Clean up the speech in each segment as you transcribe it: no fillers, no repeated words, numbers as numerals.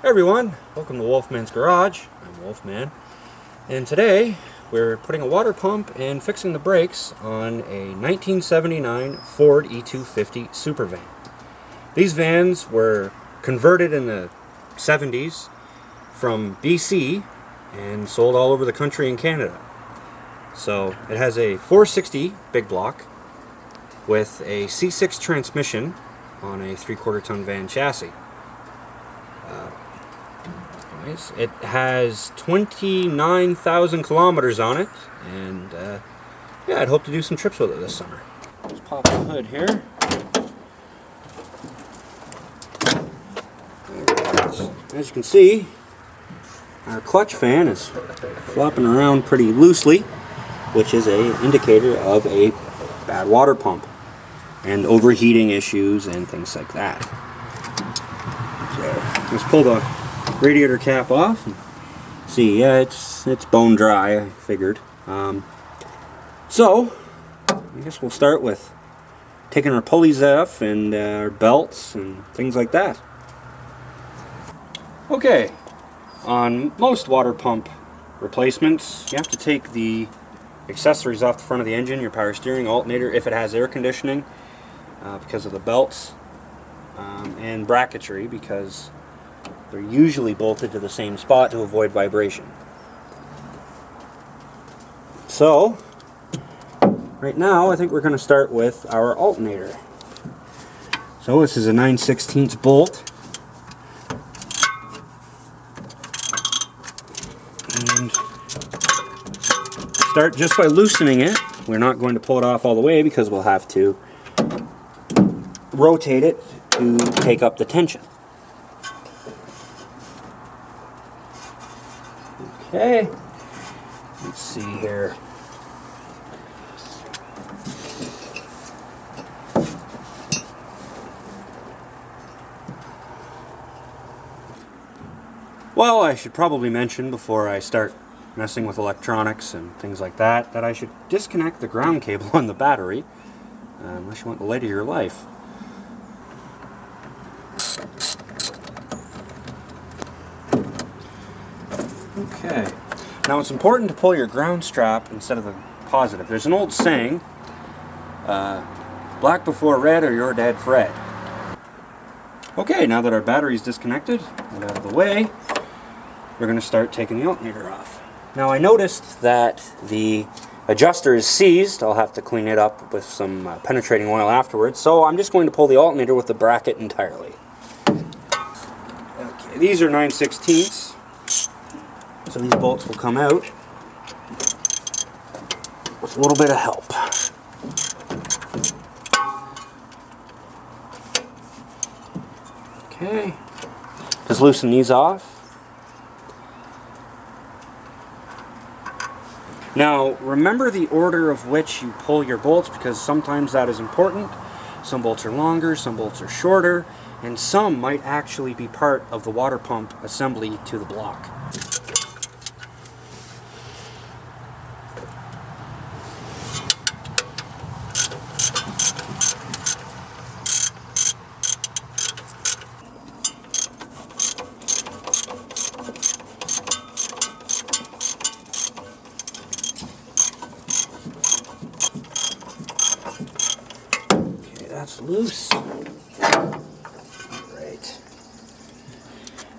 Hey everyone, welcome to Wolfman's Garage. I'm Wolfman, and today we're putting a water pump and fixing the brakes on a 1979 Ford E250 supervan. These vans were converted in the 70s from BC and sold all over the country and Canada. So it has a 460 big block with a C6 transmission on a 3/4 ton van chassis. It has 29,000 kilometers on it, and yeah, I'd hope to do some trips with it this summer. Let's pop the hood here. As you can see, our clutch fan is flopping around pretty loosely, which is an indicator of a bad water pump and overheating issues and things like that. So let's pull the radiator cap off and see. Yeah, it's bone dry, I figured. So I guess we'll start with taking our pulleys off and our belts and things like that. Okay, on most water pump replacements, you have to take the accessories off the front of the engine, your power steering, alternator, if it has air conditioning, because of the belts, and bracketry, because they're usually bolted to the same spot to avoid vibration. So, right now I think we're going to start with our alternator. So this is a 9/16 bolt. And start just by loosening it. We're not going to pull it off all the way because we'll have to rotate it to take up the tension. Okay, let's see here. Well, I should probably mention before I start messing with electronics and things like that, that I should disconnect the ground cable on the battery, unless you want the light of your life. Okay, now it's important to pull your ground strap instead of the positive. There's an old saying, black before red or you're dead Fred. Okay, now that our battery is disconnected and out of the way, we're going to start taking the alternator off. Now I noticed that the adjuster is seized. I'll have to clean it up with some penetrating oil afterwards, so I'm just going to pull the alternator with the bracket entirely. Okay, these are 9/16. So these bolts will come out with a little bit of help. Okay, just loosen these off. Now remember the order of which you pull your bolts, because sometimes that is important. Some bolts are longer, some bolts are shorter, and some might actually be part of the water pump assembly to the block. That's loose. Right.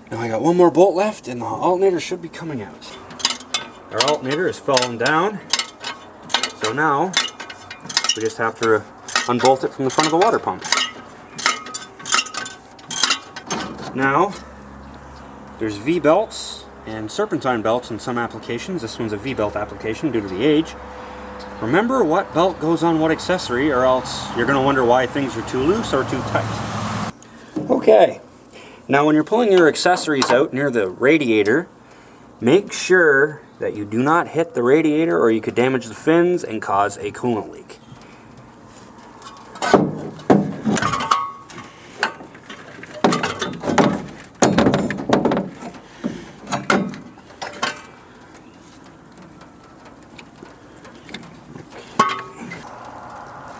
Now I got one more bolt left and the alternator should be coming out. Our alternator is falling down, so now we just have to unbolt it from the front of the water pump. Now there's V-belts and serpentine belts in some applications. This one's a V-belt application due to the age. Remember what belt goes on what accessory, or else you're going to wonder why things are too loose or too tight. Okay, now when you're pulling your accessories out near the radiator, make sure that you do not hit the radiator or you could damage the fins and cause a coolant leak.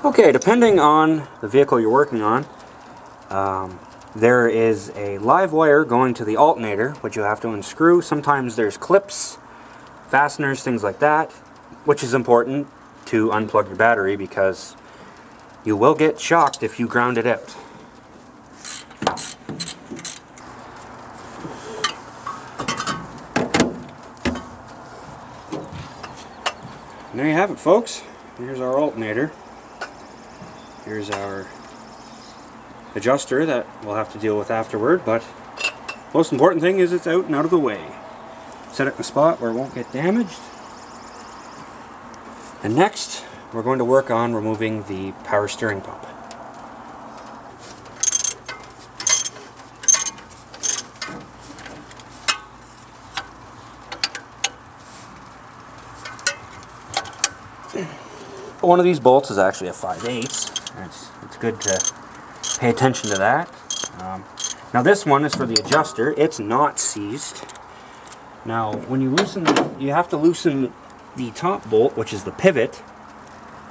Okay, depending on the vehicle you're working on, there is a live wire going to the alternator, which you have to unscrew. Sometimes there's clips, fasteners, things like that, which is important to unplug your battery because you will get shocked if you ground it out. And there you have it, folks. Here's our alternator. Here's our adjuster that we'll have to deal with afterward, but most important thing is it's out and out of the way. Set it in a spot where it won't get damaged. And next, we're going to work on removing the power steering pump. One of these bolts is actually a 5/8. It's good to pay attention to that. Now this one is for the adjuster. It's not seized. Now when you loosen, you have to loosen the top bolt, which is the pivot,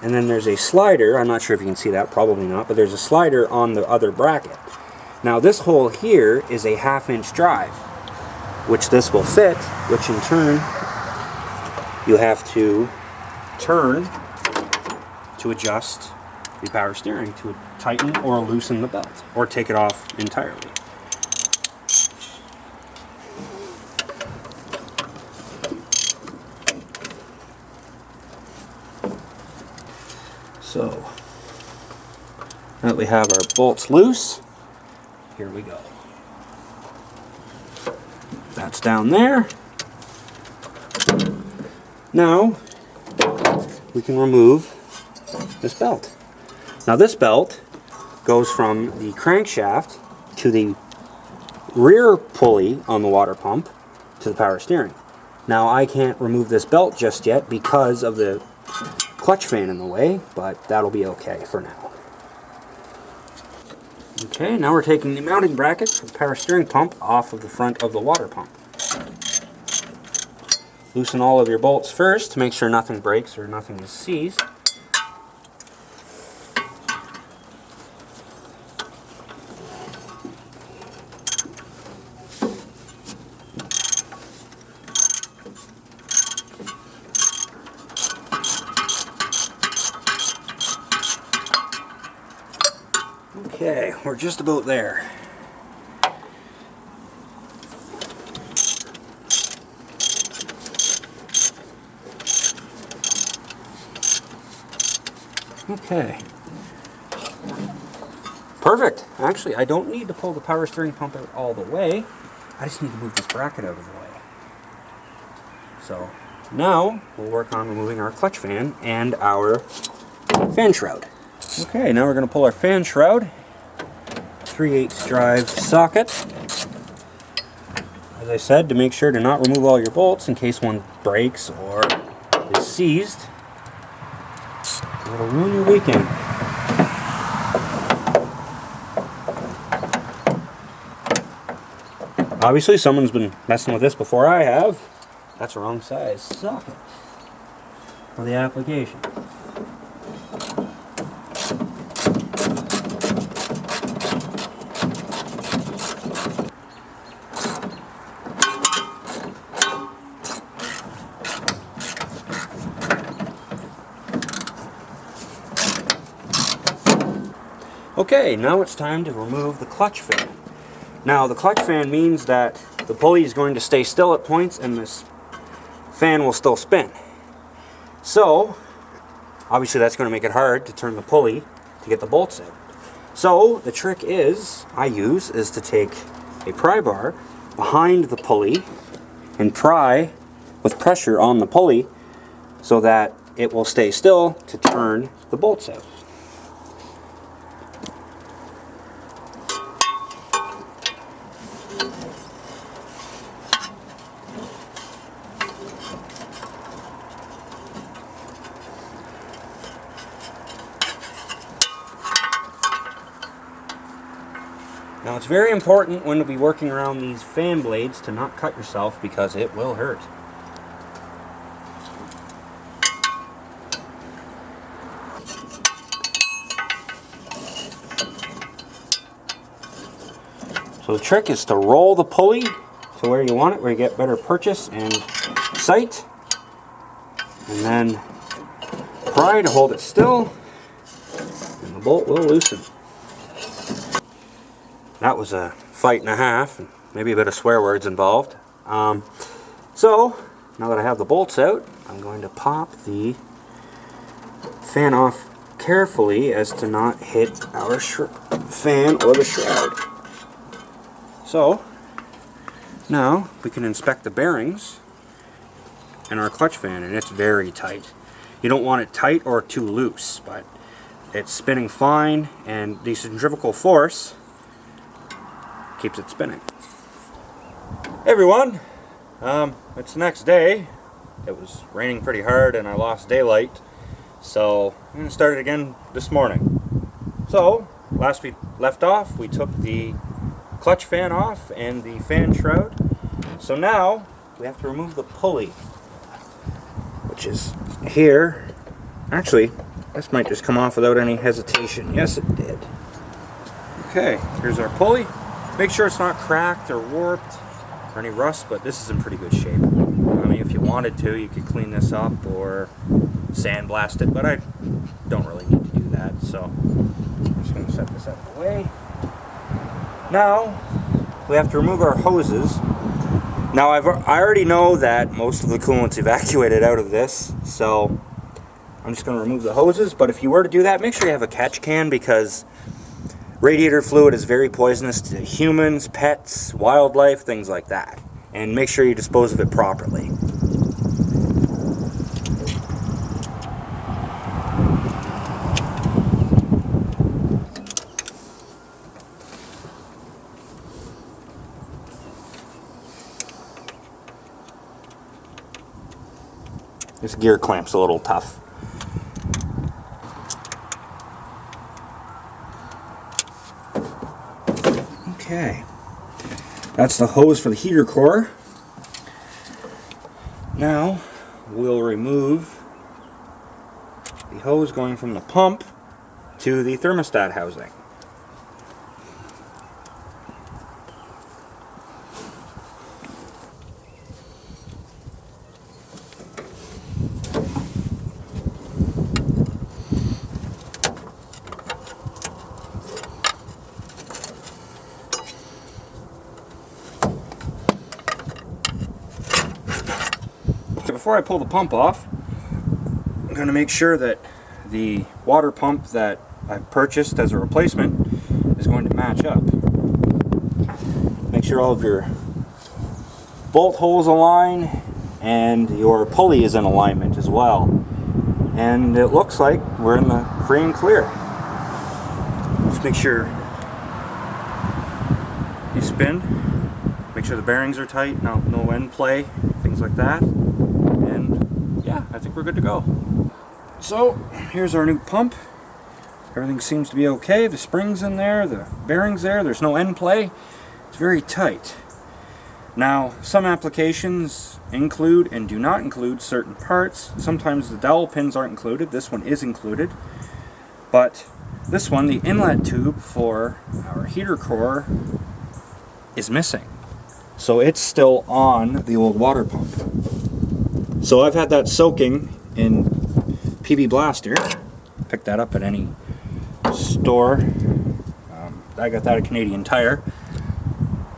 and then there's a slider. I'm not sure if you can see that, probably not, but there's a slider on the other bracket. Now this hole here is a 1/2-inch drive, which this will fit, which in turn you have to turn to adjust the power steering, to tighten or loosen the belt, or take it off entirely. So, now that we have our bolts loose, here we go. That's down there. Now, we can remove this belt. Now this belt goes from the crankshaft to the rear pulley on the water pump to the power steering. Now I can't remove this belt just yet because of the clutch fan in the way, but that'll be okay for now. Okay, now we're taking the mounting bracket for the power steering pump off of the front of the water pump. Loosen all of your bolts first to make sure nothing breaks or nothing is seized. Okay, we're just about there. Okay. Perfect. Actually, I don't need to pull the power steering pump out all the way. I just need to move this bracket out of the way. So now we'll work on removing our clutch fan and our fan shroud. Okay, now we're going to pull our fan shroud. 3/8 drive socket. As I said, to make sure to not remove all your bolts in case one breaks or is seized. It'll ruin your weekend. Obviously, someone's been messing with this before I have. That's the wrong size socket for the application. Okay, now it's time to remove the clutch fan. Now the clutch fan means that the pulley is going to stay still at points and this fan will still spin. So, obviously that's going to make it hard to turn the pulley to get the bolts out. So, the trick is to take a pry bar behind the pulley and pry with pressure on the pulley so that it will stay still to turn the bolts out. Now it's very important when to be working around these fan blades to not cut yourself because it will hurt. So the trick is to roll the pulley to where you want it, where you get better purchase and sight, and then pry to hold it still, and the bolt will loosen. That was a fight and a half, and maybe a bit of swear words involved. So now that I have the bolts out, I'm going to pop the fan off carefully as to not hit our fan or the shroud. So now we can inspect the bearings in our clutch fan, and it's very tight. You don't want it tight or too loose, but it's spinning fine, and the centrifugal force keeps it spinning. Hey everyone, it's the next day. It was raining pretty hard and I lost daylight, so I'm going to start it again this morning. So last we left off, we took the clutch fan off and the fan shroud. So now we have to remove the pulley, which is here. Actually, this might just come off without any hesitation. Yes, it did. Okay, here's our pulley. Make sure it's not cracked or warped or any rust, but this is in pretty good shape. I mean, if you wanted to, you could clean this up or sandblast it, but I don't really need to do that, so I'm just going to set this out of the way. Now, we have to remove our hoses. Now, I already know that most of the coolant's evacuated out of this, so I'm just going to remove the hoses, but if you were to do that, make sure you have a catch can, because radiator fluid is very poisonous to humans, pets, wildlife, things like that. And make sure you dispose of it properly. This gear clamp's a little tough. Okay, that's the hose for the heater core. Now we'll remove the hose going from the pump to the thermostat housing. Before I pull the pump off, I'm going to make sure that the water pump that I've purchased as a replacement is going to match up. Make sure all of your bolt holes align and your pulley is in alignment as well. And it looks like we're in the free and clear. Just make sure you spin, make sure the bearings are tight, no end play, things like that. And yeah, I think we're good to go. So here's our new pump. Everything seems to be okay. The spring's in there, the bearings there, there's no end play. It's very tight. Now, some applications include and do not include certain parts. Sometimes the dowel pins aren't included. This one is included. But this one, the inlet tube for our heater core, is missing. So it's still on the old water pump. So I've had that soaking in PB Blaster. Pick that up at any store. I got that at Canadian Tire.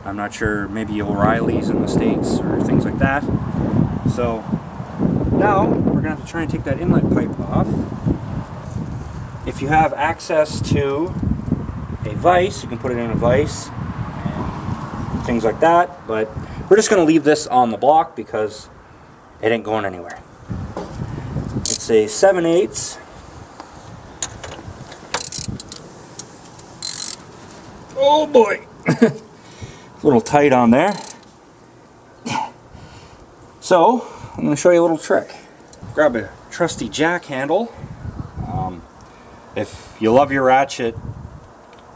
I'm not sure, maybe O'Reilly's in the States or things like that. So now we're going to have to try and take that inlet pipe off. If you have access to a vise, you can put it in a vise and things like that, but we're just going to leave this on the block because it ain't going anywhere. It's a 7/8. Oh boy! A little tight on there. So, I'm going to show you a little trick. Grab a trusty jack handle. If you love your ratchet,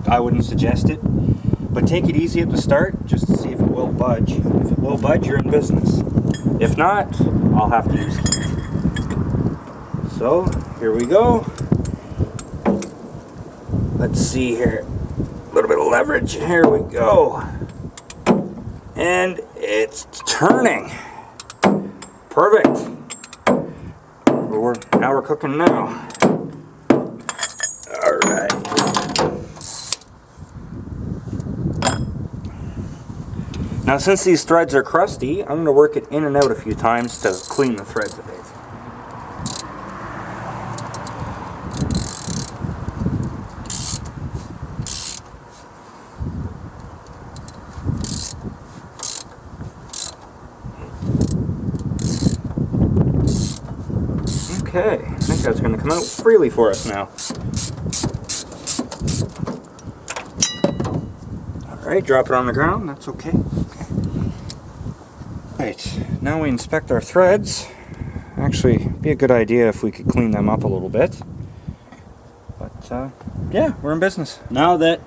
I wouldn't suggest it. But take it easy at the start, just to see if it will budge. If it will budge, you're in business. If not, I'll have to use it. So, here we go. Let's see here. A little bit of leverage. Here we go. And it's turning. Perfect. Now we're cooking now. Alright. Now since these threads are crusty, I'm going to work it in and out a few times to clean the threads a bit. Okay, I think that's going to come out freely for us now. Alright, drop it on the ground, that's okay. Right, now we inspect our threads. Actually, it'd be a good idea if we could clean them up a little bit. But, yeah, we're in business. Now that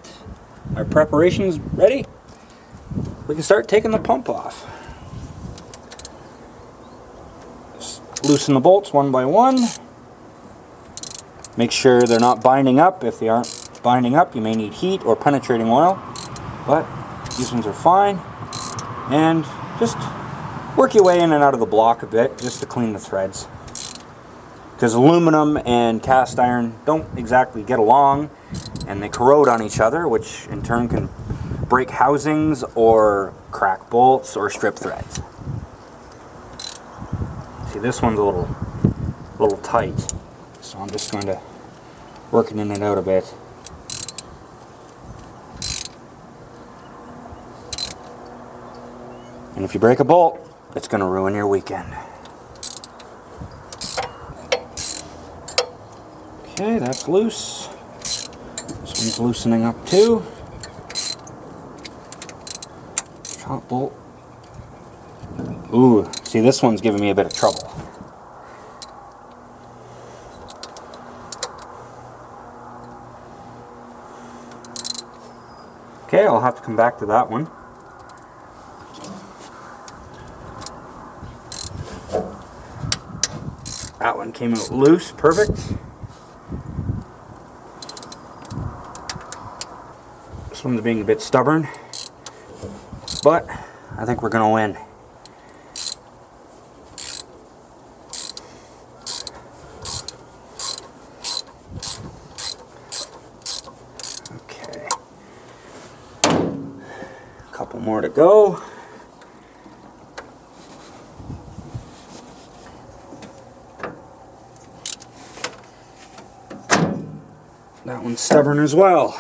our preparation is ready, we can start taking the pump off. Loosen the bolts one by one. Make sure they're not binding up. If they aren't binding up, you may need heat or penetrating oil, but these ones are fine. And just work your way in and out of the block a bit just to clean the threads, because aluminum and cast iron don't exactly get along and they corrode on each other, which in turn can break housings or crack bolts or strip threads. See, this one's a little tight, so I'm just going to work it in and out a bit. And if you break a bolt, it's going to ruin your weekend. Okay, that's loose. This one's loosening up too. Top bolt. Ooh, see, this one's giving me a bit of trouble. Okay, I'll have to come back to that one. That one came out loose, perfect. This one's being a bit stubborn, but I think we're going to win. Okay. A couple more to go. That one's stubborn as well.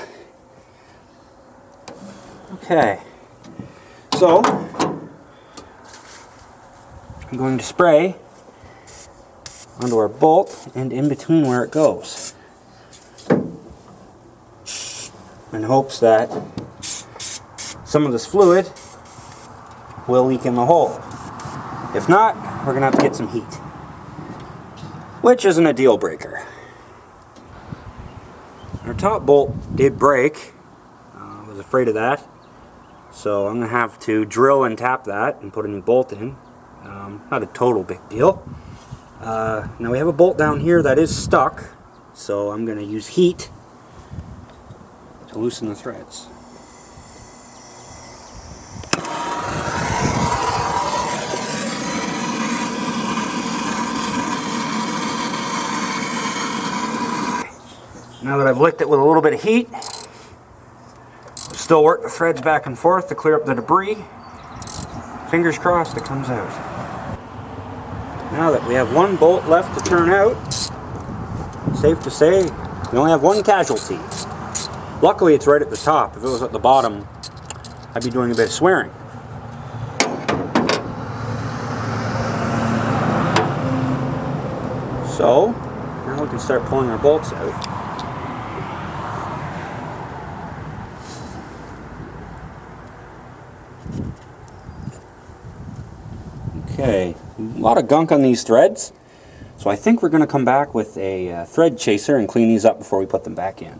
Okay, so I'm going to spray onto our bolt and in between where it goes, in hopes that some of this fluid will leak in the hole. If not, we're going to have to get some heat, which isn't a deal breaker. Our top bolt did break. I was afraid of that, so I'm going to have to drill and tap that and put a new bolt in. Not a total big deal. Now we have a bolt down here that is stuck, so I'm going to use heat to loosen the threads. Now that I've licked it with a little bit of heat, I'll still work the threads back and forth to clear up the debris. Fingers crossed it comes out. Now that we have one bolt left to turn out, safe to say we only have one casualty. Luckily it's right at the top. If it was at the bottom, I'd be doing a bit of swearing. So, now we can start pulling our bolts out. Okay, a lot of gunk on these threads, so I think we're going to come back with a thread chaser and clean these up before we put them back in.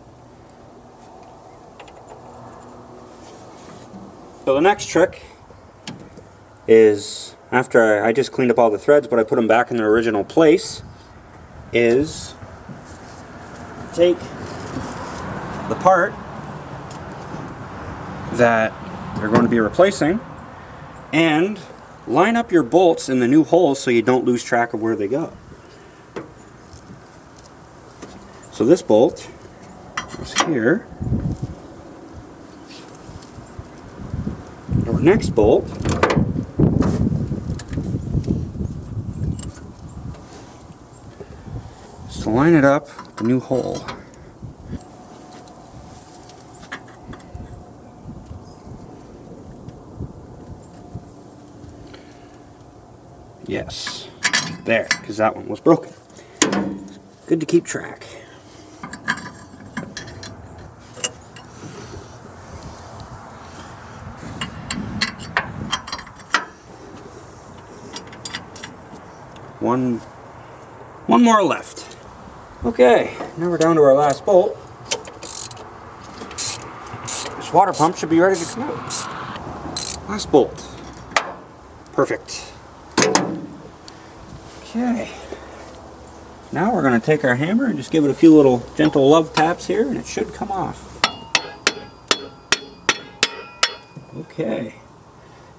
So the next trick is, after I just cleaned up all the threads but I put them back in their original place, is take the part that they're going to be replacing And line up your bolts in the new holes so you don't lose track of where they go. So this bolt goes here. Our next bolt is to line it up with the new hole. Yes, there, because that one was broken. Good to keep track. One more left. Okay, now we're down to our last bolt. This water pump should be ready to come out. Last bolt. Perfect. Okay. Now we're going to take our hammer and just give it a few little gentle love taps here, and it should come off. Okay.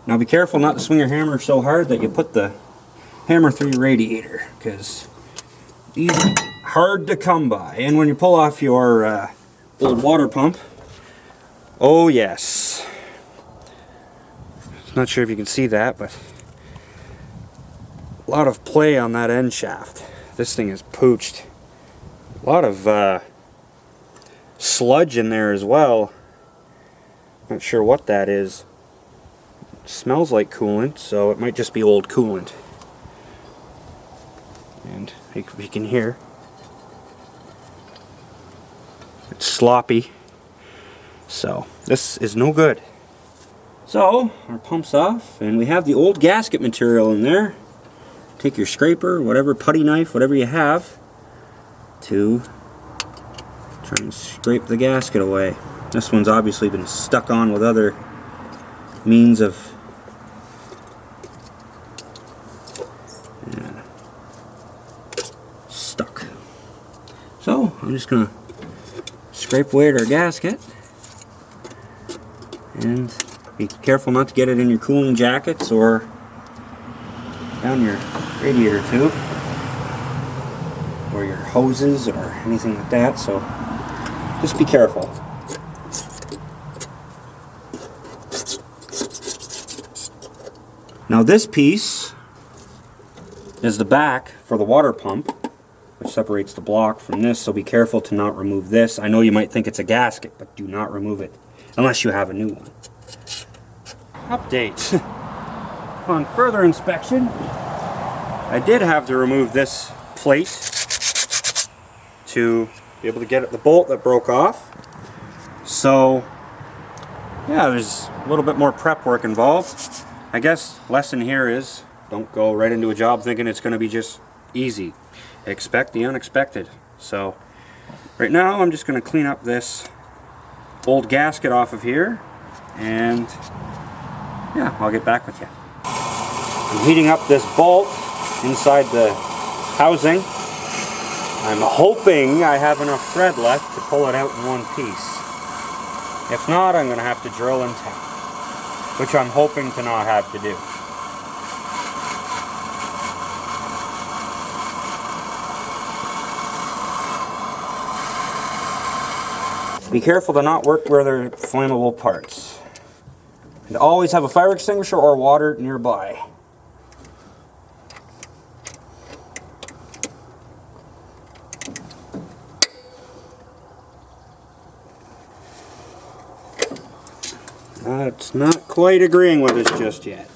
Now be careful not to swing your hammer so hard that you put the hammer through your radiator, because these are hard to come by. And when you pull off your old water pump, oh yes. Not sure if you can see that, but a lot of play on that end shaft. This thing is pooched. A lot of sludge in there as well. Not sure what that is. It smells like coolant, so it might just be old coolant. And you can hear, it's sloppy. So this is no good. So our pump's off, and we have the old gasket material in there. Take your scraper, whatever, putty knife, whatever you have, to try and scrape the gasket away. This one's obviously been stuck on with other means of stuck. So I'm just gonna scrape away at our gasket, and be careful not to get it in your cooling jackets or down your radiator tube or your hoses or anything like that, so just be careful. Now this piece is the back for the water pump, which separates the block from this, so be careful to not remove this. I know you might think it's a gasket, but do not remove it unless you have a new one. Update. On further inspection, I did have to remove this plate to be able to get at the bolt that broke off. So yeah, there's a little bit more prep work involved. I guess lesson here is don't go right into a job thinking it's going to be just easy. Expect the unexpected. So right now I'm just going to clean up this old gasket off of here, and yeah, I'll get back with you. I'm heating up this bolt inside the housing. I'm hoping I have enough thread left to pull it out in one piece. If not, I'm going to have to drill and tap, which I'm hoping to not have to do. Be careful to not work where there are flammable parts. And always have a fire extinguisher or water nearby. It's not quite agreeing with us just yet.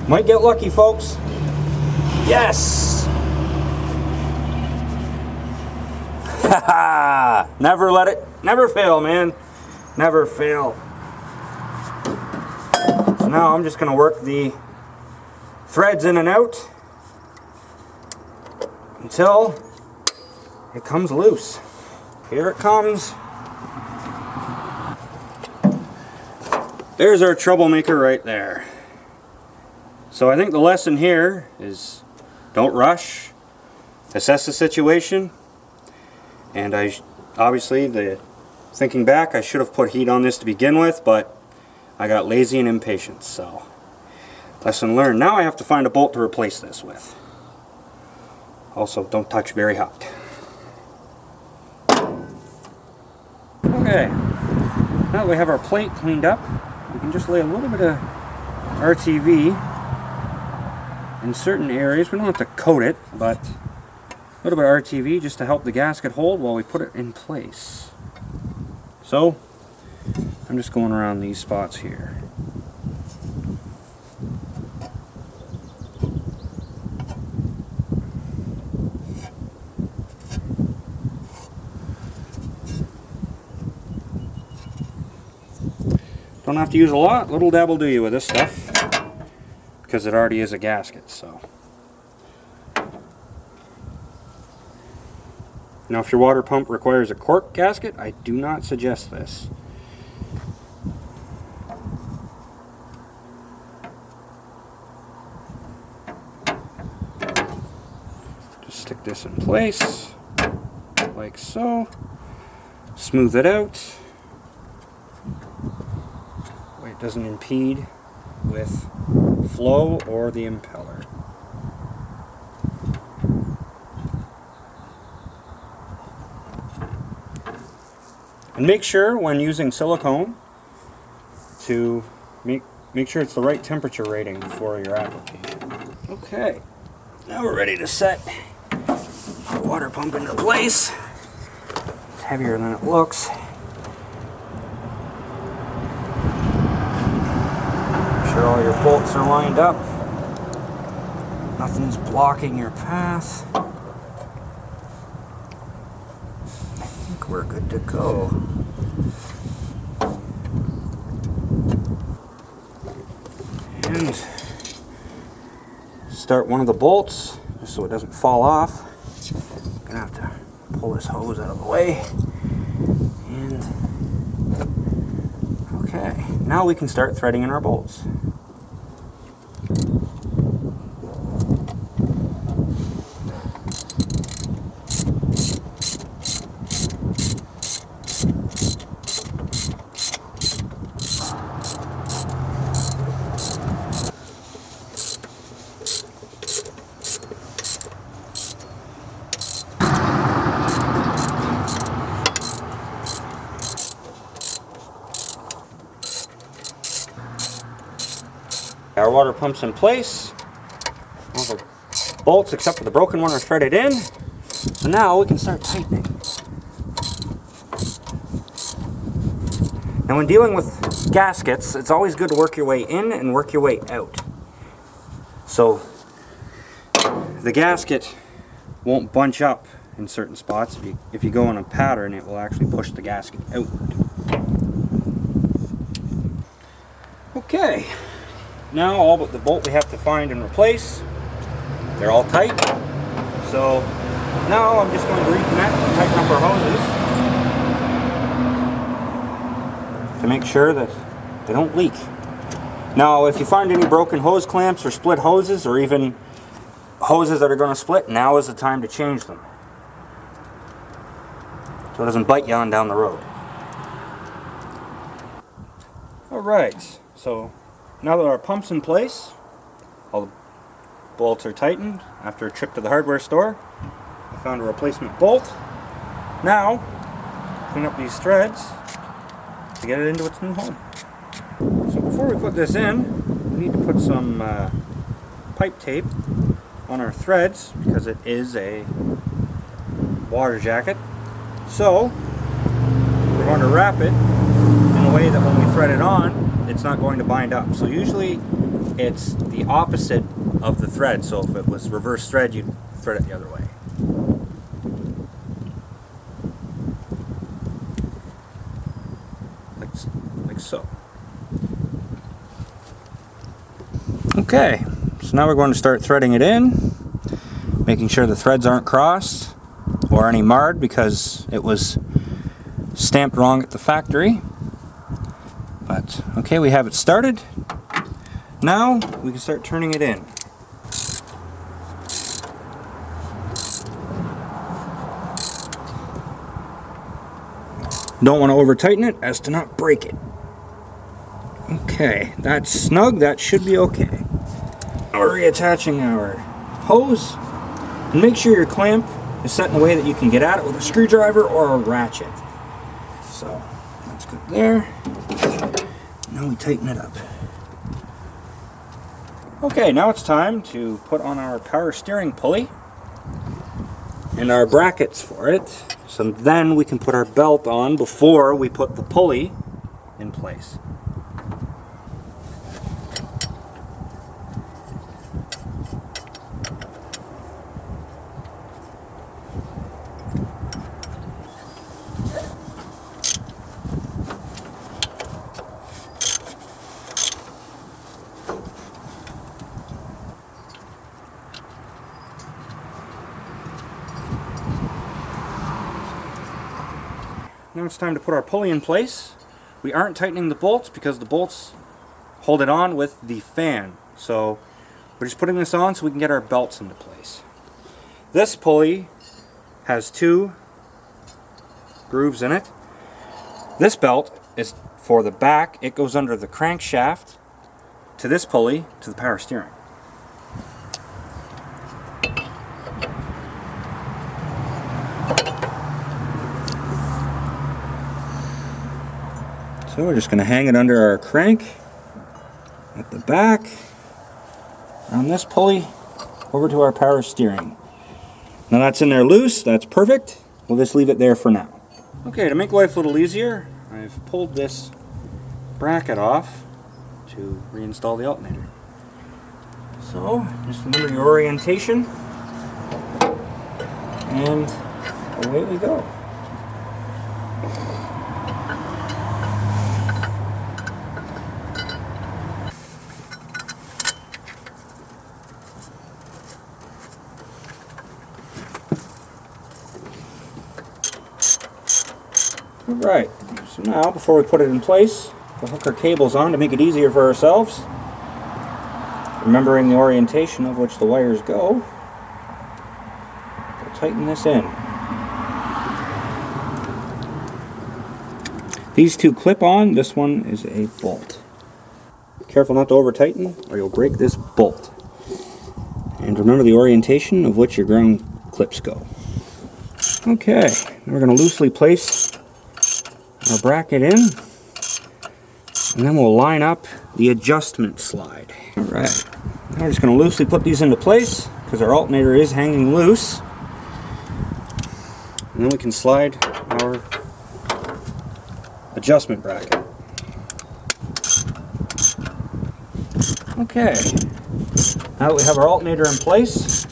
Might get lucky, folks. Yes! Haha! Never fail, man. Never fail. So now I'm just going to work the threads in and out until it comes loose. Here it comes. There's our troublemaker right there. So I think the lesson here is don't rush, assess the situation, and obviously, thinking back, I should have put heat on this to begin with, but I got lazy and impatient, so lesson learned. Now I have to find a bolt to replace this with. Also, don't touch very hot. Okay, now that we have our plate cleaned up, we can just lay a little bit of RTV in certain areas. We don't have to coat it, but a little bit of RTV just to help the gasket hold while we put it in place. So, I'm just going around these spots here. Don't have to use a lot, little dab will do you with this stuff, because it already is a gasket, so. Now if your water pump requires a cork gasket, I do not suggest this. Just stick this in place, like so. Smooth it out. It doesn't impede with flow or the impeller. And make sure when using silicone to make sure it's the right temperature rating for your application. Okay, now we're ready to set our water pump into place. It's heavier than it looks. All your bolts are lined up. Nothing's blocking your path. I think we're good to go. And start one of the bolts just so it doesn't fall off. I'm gonna have to pull this hose out of the way. And okay, now we can start threading in our bolts. Our water pump's in place. All the bolts except for the broken one are threaded in. So now we can start tightening. Now when dealing with gaskets, it's always good to work your way in and work your way out. So the gasket won't bunch up in certain spots. If you go in a pattern, it will actually push the gasket out. Okay. Now all but the bolt we have to find and replace. They're all tight. So now I'm just going to reconnect and tighten up our hoses to make sure that they don't leak. Now if you find any broken hose clamps or split hoses or even hoses that are going to split, now is the time to change them so it doesn't bite you on down the road. Alright, so now that our pump's in place, all the bolts are tightened after a trip to the hardware store. I found a replacement bolt. Now, clean up these threads to get it into its new home. So before we put this in, we need to put some pipe tape on our threads because it is a water jacket. So, we're going to wrap it in a way that when we thread it on, it's not going to bind up. So usually it's the opposite of the thread. So if it was reverse thread, you'd thread it the other way. Like so. Okay, so now we're going to start threading it in, making sure the threads aren't crossed or any marred because it was stamped wrong at the factory. But okay, we have it started. Now we can start turning it in. Don't want to over tighten it as to not break it. Okay, that's snug. That should be okay. Now we're reattaching our hose. And make sure your clamp is set in a way that you can get at it with a screwdriver or a ratchet. So that's good there. Now we tighten it up. Okay, now it's time to put on our power steering pulley and our brackets for it. So then we can put our belt on before we put the pulley in place. Now it's time to put our pulley in place. We aren't tightening the bolts because the bolts hold it on with the fan. So we're just putting this on so we can get our belts into place. This pulley has 2 grooves in it. This belt is for the back. It goes under the crankshaft to this pulley to the power steering. So we're just going to hang it under our crank at the back, on this pulley, over to our power steering. Now that's in there loose, that's perfect. We'll just leave it there for now. Okay, to make life a little easier, I've pulled this bracket off to reinstall the alternator. So, just remember your orientation, and away we go. Alright, so now before we put it in place, we'll hook our cables on to make it easier for ourselves. Remembering the orientation of which the wires go, we'll tighten this in. These 2 clip on, this one is a bolt. Careful not to over tighten or you'll break this bolt. And remember the orientation of which your ground clips go. Okay, we're going to loosely place our bracket in, and then we'll line up the adjustment slide. Alright, now we're just going to loosely put these into place because our alternator is hanging loose, and then we can slide our adjustment bracket. Okay, now that we have our alternator in place,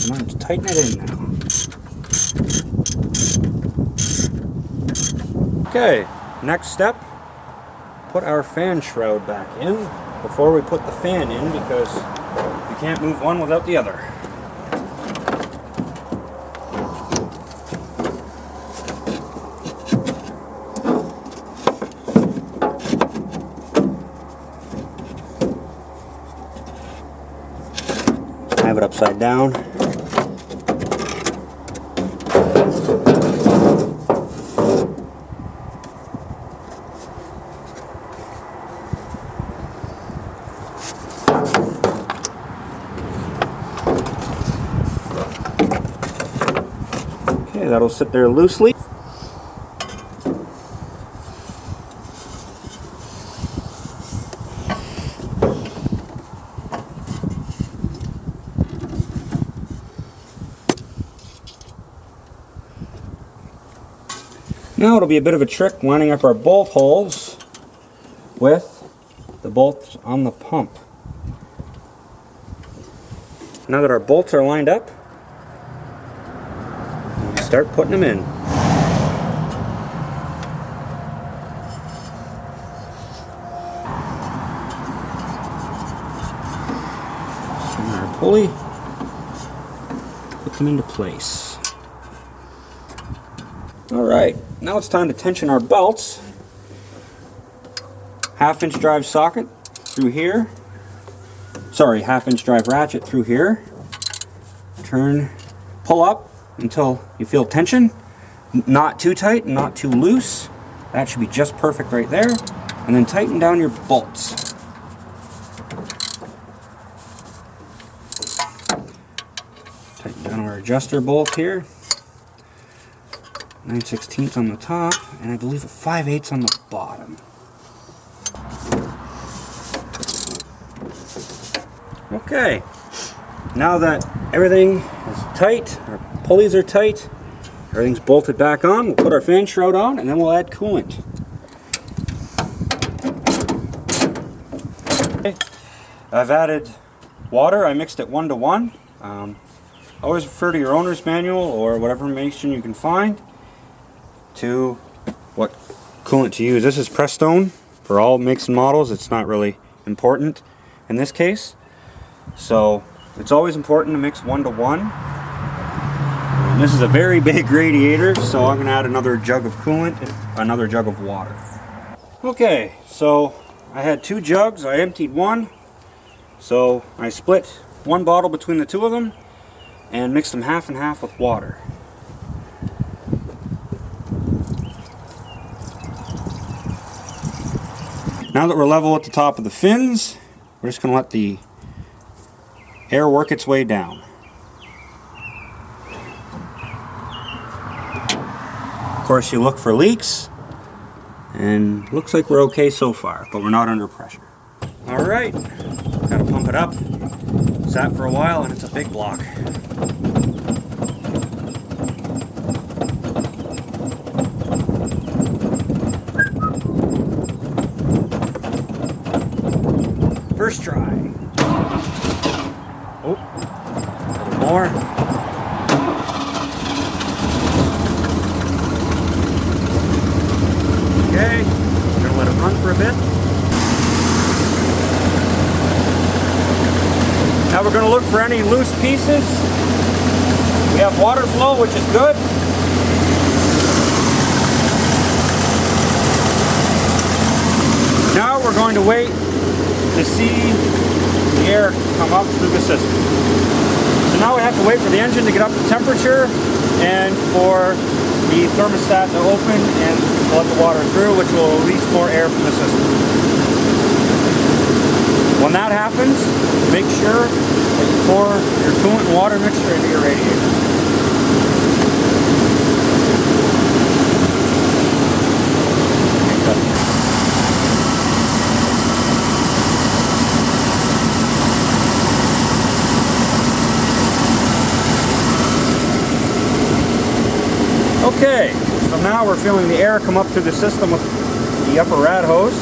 we're going to tighten it in now. Okay, next step, put our fan shroud back in before we put the fan in because you can't move one without the other. I have it upside down. Okay, that'll sit there loosely. Now it'll be a bit of a trick lining up our bolt holes with the bolts on the pump. Now that our bolts are lined up, we'll start putting them in. Swing our pulley, put them into place. Alright, now it's time to tension our belts. 1/2 inch drive socket through here. Sorry, 1/2 inch drive ratchet through here. Pull up until you feel tension. Not too tight, not too loose. That should be just perfect right there. And then tighten down your bolts. Tighten down our adjuster bolt here. 9/16 on the top, and I believe a 5/8 on the bottom. Okay, now that everything is tight, our pulleys are tight, everything's bolted back on, we'll put our fan shroud on, and then we'll add coolant. Okay. I've added water. I mixed it 1 to 1. Always refer to your owner's manual or whatever information you can find to what coolant to use. This is Prestone for all makes and models. It's not really important in this case. So it's always important to mix 1 to 1. And this is a very big radiator, so I'm going to add another jug of coolant and another jug of water. Okay, so I had 2 jugs. I emptied one. So I split 1 bottle between the 2 of them and mixed them half and half with water. Now that we're level at the top of the fins, we're just going to let the air work its way down. Of course, you look for leaks, and looks like we're okay so far, but we're not under pressure. Alright, gotta pump it up. Sat for a while and it's a big block. First try. Oh, a little more. Okay, gonna let it run for a bit. Now we're gonna look for any loose pieces. We have water flow, which is good. Now we're going to wait to see the air come up through the system. So now we have to wait for the engine to get up to temperature and for the thermostat to open and let the water through, which will release more air from the system. When that happens, make sure that you pour your coolant and water mixture into your radiator. Okay, so now we're feeling the air come up through the system with the upper rad hose,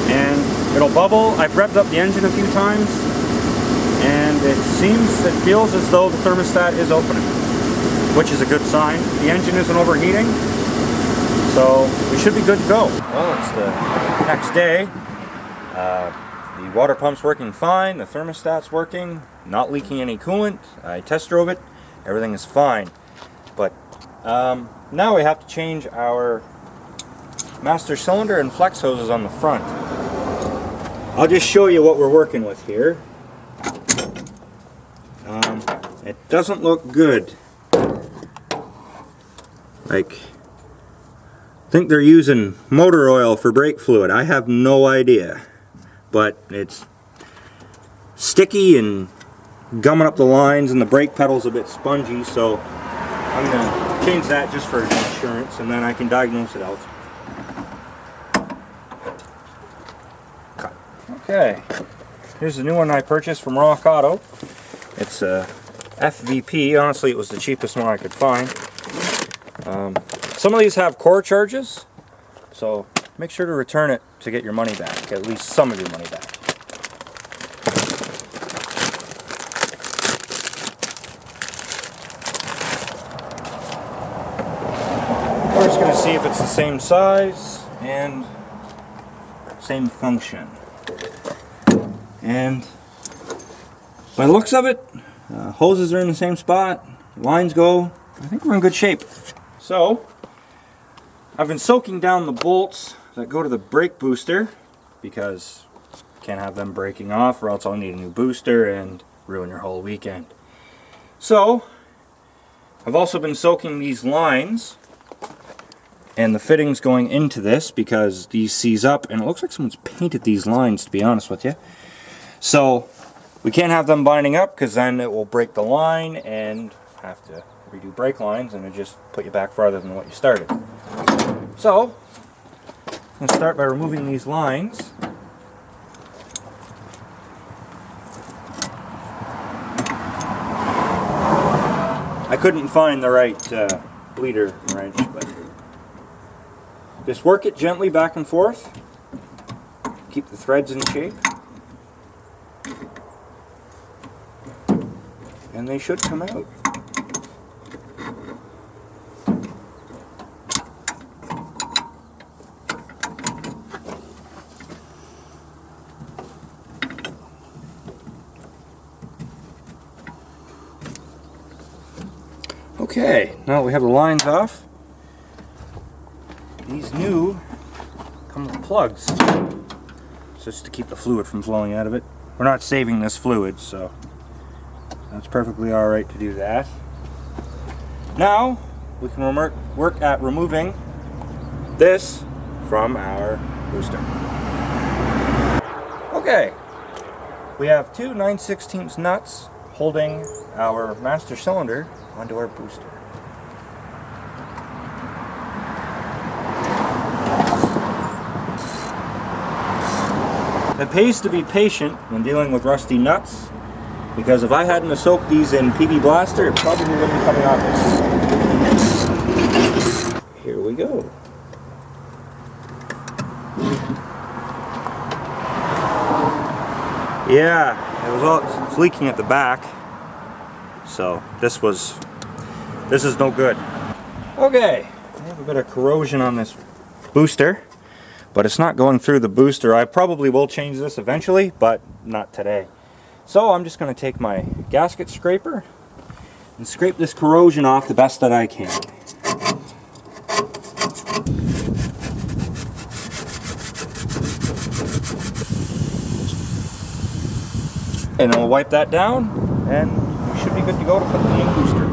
and it'll bubble. I've revved up the engine a few times, and it feels as though the thermostat is opening, which is a good sign. The engine isn't overheating, so we should be good to go. Well, it's the next day. The water pump's working fine, the thermostat's working, not leaking any coolant. I test drove it, everything is fine. But now we have to change our master cylinder and flex hoses on the front. I'll just show you what we're working with here. It doesn't look good. Like, I think they're using motor oil for brake fluid. I have no idea. But it's sticky and gumming up the lines, and the brake pedal's a bit spongy, so I'm going to change that just for insurance, and then I can diagnose it out. Okay, here's the new one I purchased from Rock Auto. It's a FVP. Honestly, it was the cheapest one I could find. Some of these have core charges, so make sure to return it to get your money back, at least some of your money back. We're just going to see if it's the same size and same function. And by the looks of it, hoses are in the same spot, lines go, I think we're in good shape. So, I've been soaking down the bolts that go to the brake booster because you can't have them breaking off or else I'll need a new booster and ruin your whole weekend. So, I've also been soaking these lines and the fittings going into this, because these seize up, and it looks like someone's painted these lines, to be honest with you. So we can't have them binding up, because then it will break the line and have to redo brake lines, and it just put you back farther than what you started. So I'm going to start by removing these lines. I couldn't find the right bleeder wrench, but just work it gently back and forth. Keep the threads in shape. And they should come out. Okay, now that we have the lines off, these new come with plugs, just to keep the fluid from flowing out of it. We're not saving this fluid, so that's perfectly alright to do that. Now we can work at removing this from our booster. Okay, we have two 9/16 nuts holding our master cylinder onto our booster. It pays to be patient when dealing with rusty nuts, because if I hadn't soaked these in PB Blaster, it probably wouldn't be coming off. Here we go. Yeah, it's leaking at the back, so this is no good. Okay, I have a bit of corrosion on this booster, but it's not going through the booster. I probably will change this eventually, but not today. So I'm just going to take my gasket scraper and scrape this corrosion off the best that I can. And then we'll wipe that down, and we should be good to go to put the new booster.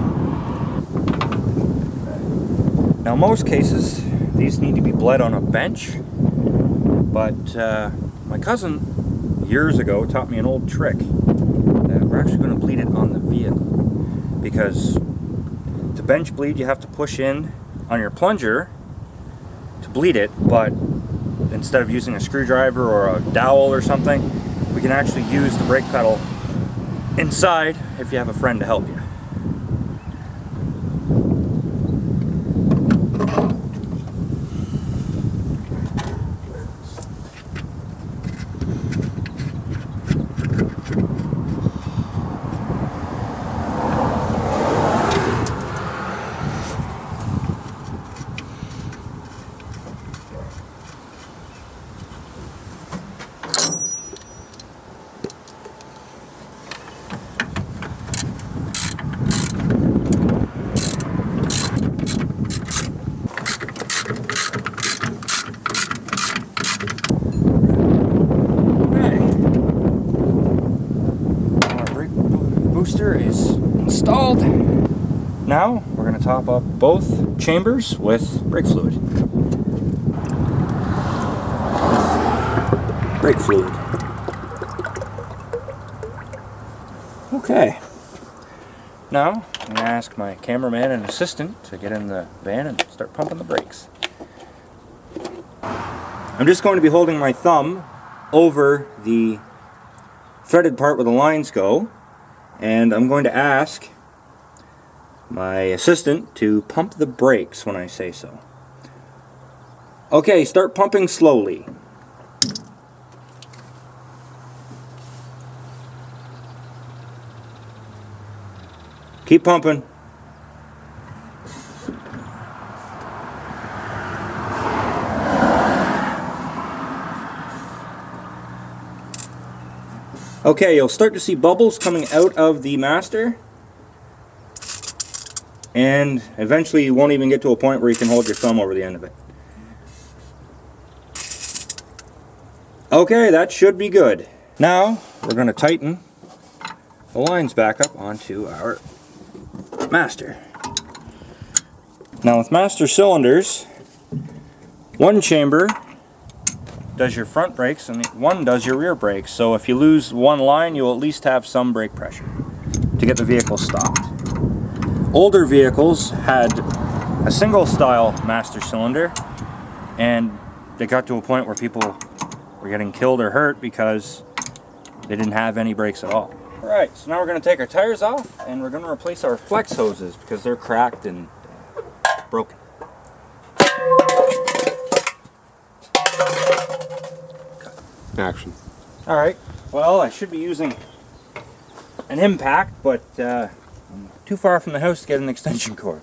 Now, in most cases, these need to be bled on a bench, but my cousin years ago taught me an old trick that we're actually going to bleed it on the vehicle, because to bench bleed you have to push in on your plunger to bleed it, but instead of using a screwdriver or a dowel or something, we can actually use the brake pedal inside if you have a friend to help you. Booster is installed. Now we're going to top up both chambers with brake fluid. Brake fluid. Okay. Now I'm going to ask my cameraman and assistant to get in the van and start pumping the brakes. I'm just going to be holding my thumb over the threaded part where the lines go, and I'm going to ask my assistant to pump the brakes when I say so. Okay, start pumping slowly. Keep pumping. Okay, you'll start to see bubbles coming out of the master, and eventually you won't even get to a point where you can hold your thumb over the end of it. Okay, that should be good. Now we're going to tighten the lines back up onto our master. Now with master cylinders, One chamber does your front brakes and one does your rear brakes. So if you lose one line, you'll at least have some brake pressure to get the vehicle stopped. Older vehicles had a single style master cylinder, and they got to a point where people were getting killed or hurt because they didn't have any brakes at all. Alright, so now we're going to take our tires off and we're going to replace our flex hoses because they're cracked and broken. Action. Alright, well, I should be using an impact, but I'm too far from the house to get an extension cord.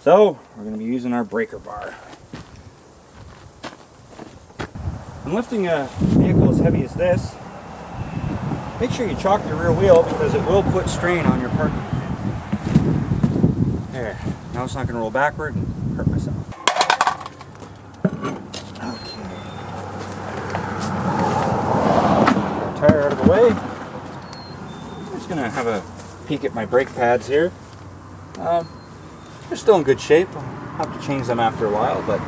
So, we're going to be using our breaker bar. When lifting a vehicle as heavy as this, make sure you chalk your rear wheel because it will put strain on your parking pin. There, now it's not going to roll backward and hurt myself. Okay. Tire out of the way. I'm just going to have a peek at my brake pads here. They're still in good shape. I'll have to change them after a while, but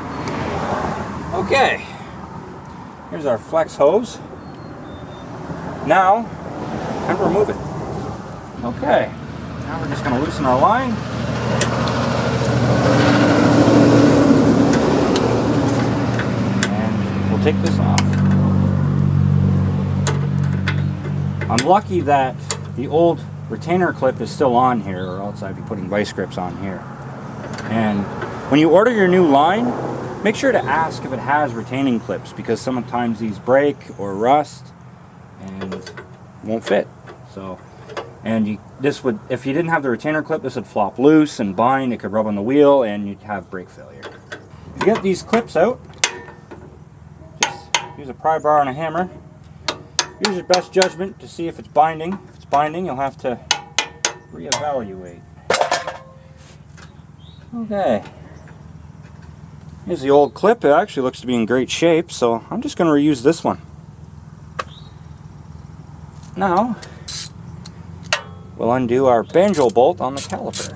okay. Here's our flex hose. Now, time to remove it. Okay. Now we're just going to loosen our line. And we'll take this off. I'm lucky that the old retainer clip is still on here, or else I'd be putting vice grips on here. And when you order your new line, make sure to ask if it has retaining clips, because sometimes these break or rust and won't fit. So, and this would, if you didn't have the retainer clip, this would flop loose and bind. It could rub on the wheel and you'd have brake failure. If you get these clips out, just use a pry bar and a hammer. Use your best judgment to see if it's binding. If it's binding, you'll have to reevaluate. Okay. Here's the old clip. It actually looks to be in great shape, so I'm just going to reuse this one. Now, we'll undo our banjo bolt on the caliper.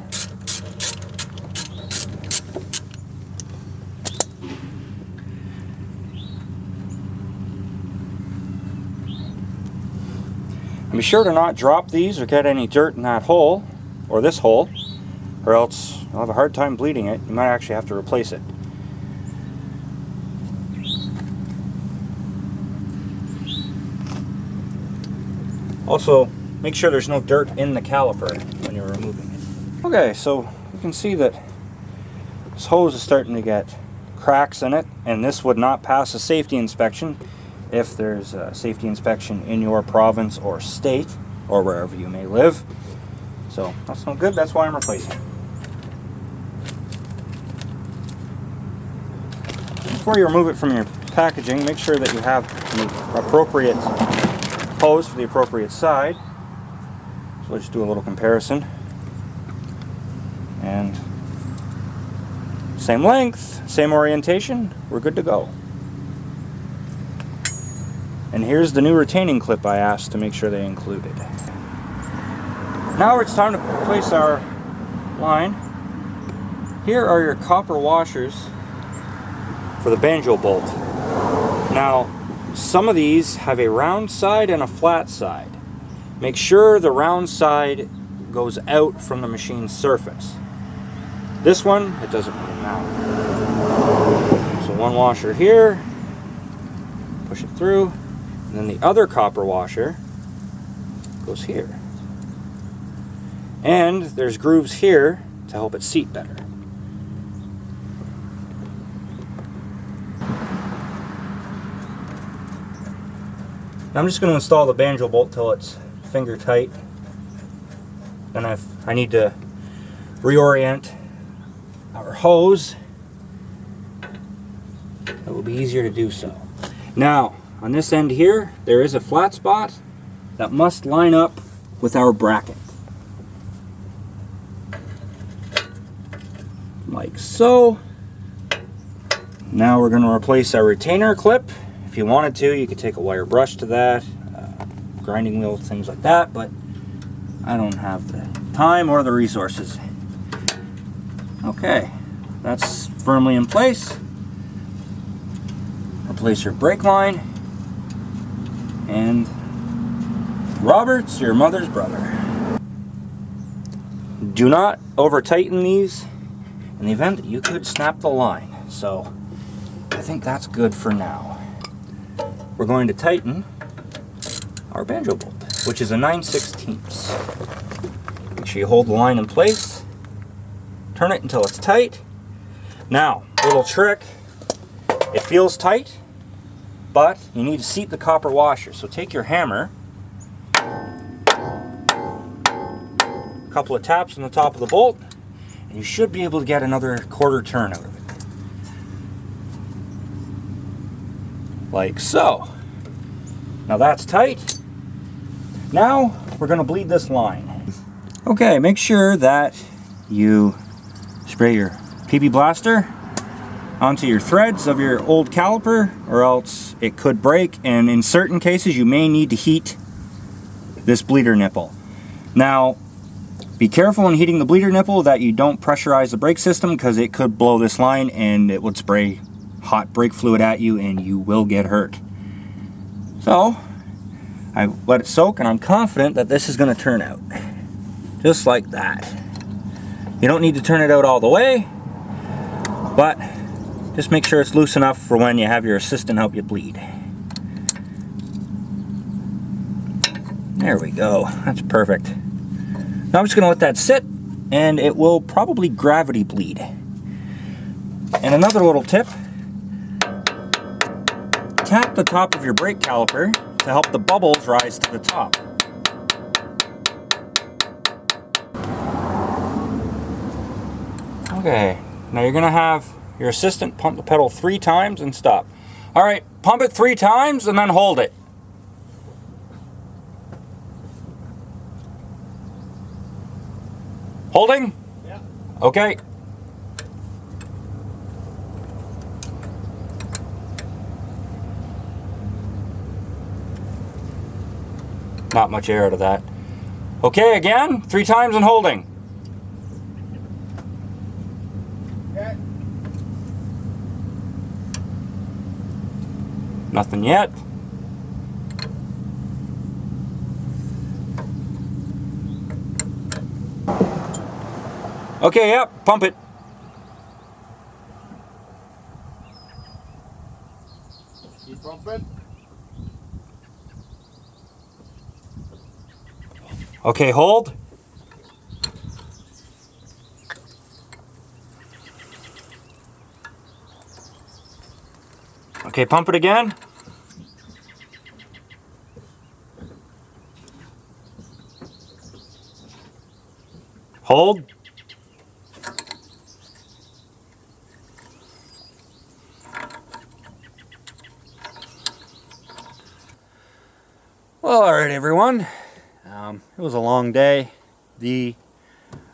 And be sure to not drop these or get any dirt in that hole, or this hole, or else you'll have a hard time bleeding it. You might actually have to replace it. Also, make sure there's no dirt in the caliper when you're removing it. Okay, so you can see that this hose is starting to get cracks in it, and this would not pass a safety inspection if there's a safety inspection in your province or state, or wherever you may live. So that's no good, that's why I'm replacing it. Before you remove it from your packaging, make sure that you have the appropriate hose for the appropriate side. So let's do a little comparison. And same length, same orientation, we're good to go. And here's the new retaining clip I asked to make sure they included. Now it's time to place our line. Here are your copper washers for the banjo bolt. Now, some of these have a round side and a flat side. Make sure the round side goes out from the machine's surface. This one, it doesn't really matter. So one washer here, push it through, and then the other copper washer goes here. And there's grooves here to help it seat better. Now I'm just going to install the banjo bolt till it's finger tight. Then I need to reorient our hose. It will be easier to do so. Now, on this end here, there is a flat spot that must line up with our bracket. Like so. Now we're going to replace our retainer clip. If you wanted to, you could take a wire brush to that, grinding wheel, things like that, but I don't have the time or the resources. Okay, that's firmly in place. replace your brake line. And Robert's your mother's brother. Do not over tighten these in the event that you could snap the line. So I think that's good for now. We're going to tighten our banjo bolt, which is a 9/16. Make sure you hold the line in place, turn it until it's tight. Now, little trick, it feels tight, but you need to seat the copper washer. So take your hammer, a couple of taps on the top of the bolt, and you should be able to get another quarter turn out of it. Like so. Now that's tight. Now we're going to bleed this line. Okay, make sure that you spray your PB blaster onto your threads of your old caliper, or else it could break, and in certain cases you may need to heat this bleeder nipple. Now be careful in heating the bleeder nipple that you don't pressurize the brake system, because it could blow this line and it would spray hot brake fluid at you and you will get hurt. So I let it soak, and I'm confident that this is going to turn out just like that. You don't need to turn it out all the way, but just make sure it's loose enough for when you have your assistant help you bleed. There we go. That's perfect. Now I'm just going to let that sit, and it will probably gravity bleed. And another little tip, tap the top of your brake caliper to help the bubbles rise to the top. Okay, now you're going to have your assistant pump the pedal 3 times and stop. Alright, pump it 3 times and then hold it. Holding? Yeah. Okay. Not much air out of that. Okay, again, 3 times and holding. Okay. Nothing yet. Okay, yep, pump it. Keep pumping. Okay, hold. Okay, pump it again. Hold. Well, all right, everyone. It was a long day. The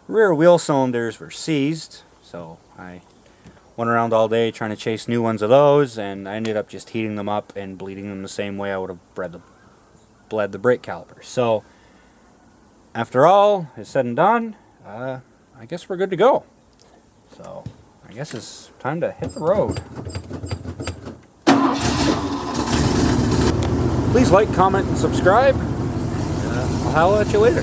rear wheel cylinders were seized, so I went around all day trying to chase new ones of those, and I ended up just heating them up and bleeding them the same way I would have bled the brake caliper. So after all is said and done, I guess we're good to go. So I guess it's time to hit the road. Please like, comment, and subscribe. I'll holler at you later.